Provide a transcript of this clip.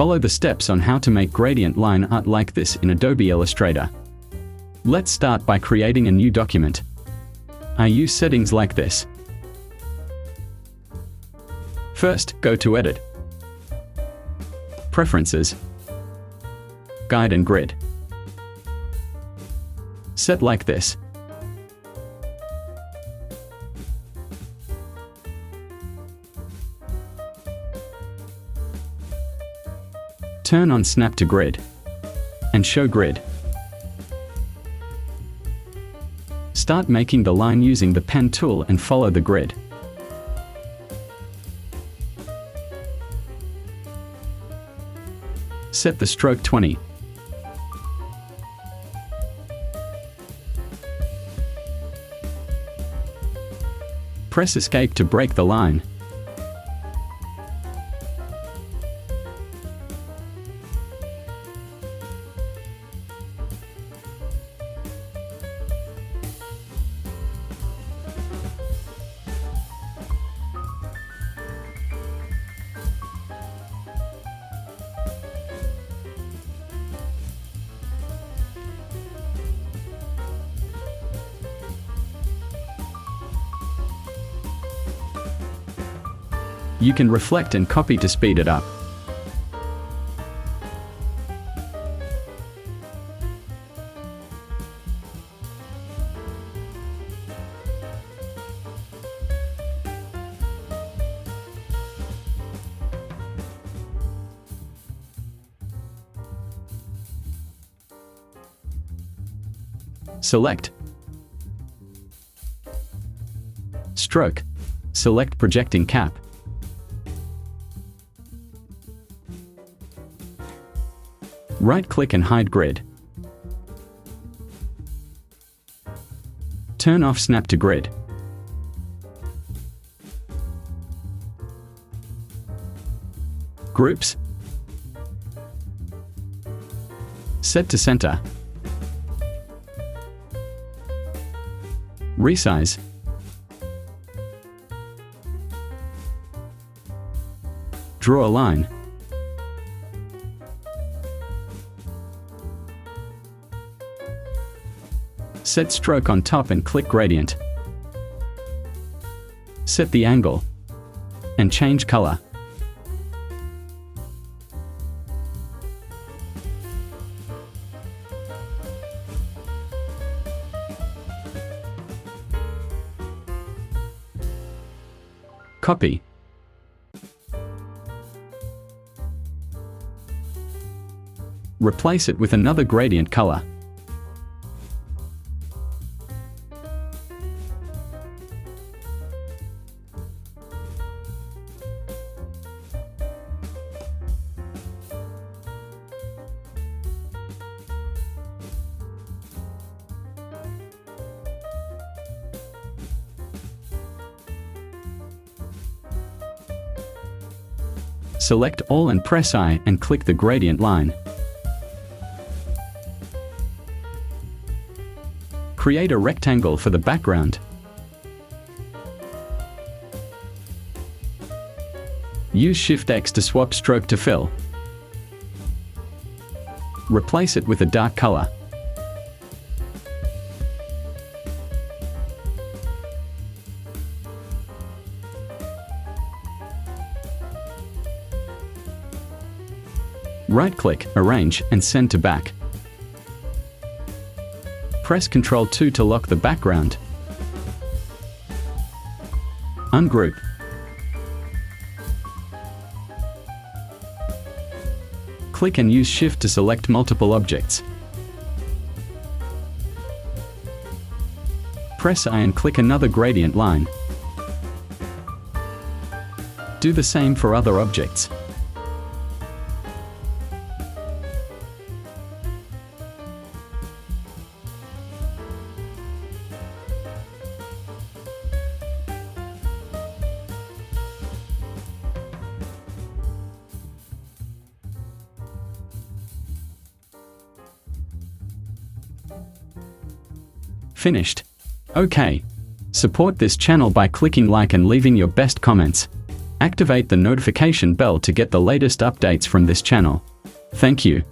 Follow the steps on how to make gradient line art like this in Adobe Illustrator. Let's start by creating a new document. I use settings like this. First, go to Edit, Preferences, Guide and Grid. Set like this. Turn on Snap to Grid and Show Grid. Start making the line using the pen tool and follow the grid. Set the stroke 20. Press Escape to break the line. You can reflect and copy to speed it up. Select Stroke. Select Projecting Cap. Right-click and hide grid. Turn off Snap to Grid. Groups. Set to center. Resize. Draw a line. Set stroke on top and click gradient. Set the angle and change color. Copy. Replace it with another gradient color. Select all and press I and click the gradient line. Create a rectangle for the background. Use Shift-X to swap stroke to fill. Replace it with a dark color. Right-click, Arrange, and send to back. Press Ctrl 2 to lock the background. Ungroup. Click and use Shift to select multiple objects. Press I and click another gradient line. Do the same for other objects. Finished. Okay. Support this channel by clicking like and leaving your best comments. Activate the notification bell to get the latest updates from this channel. Thank you.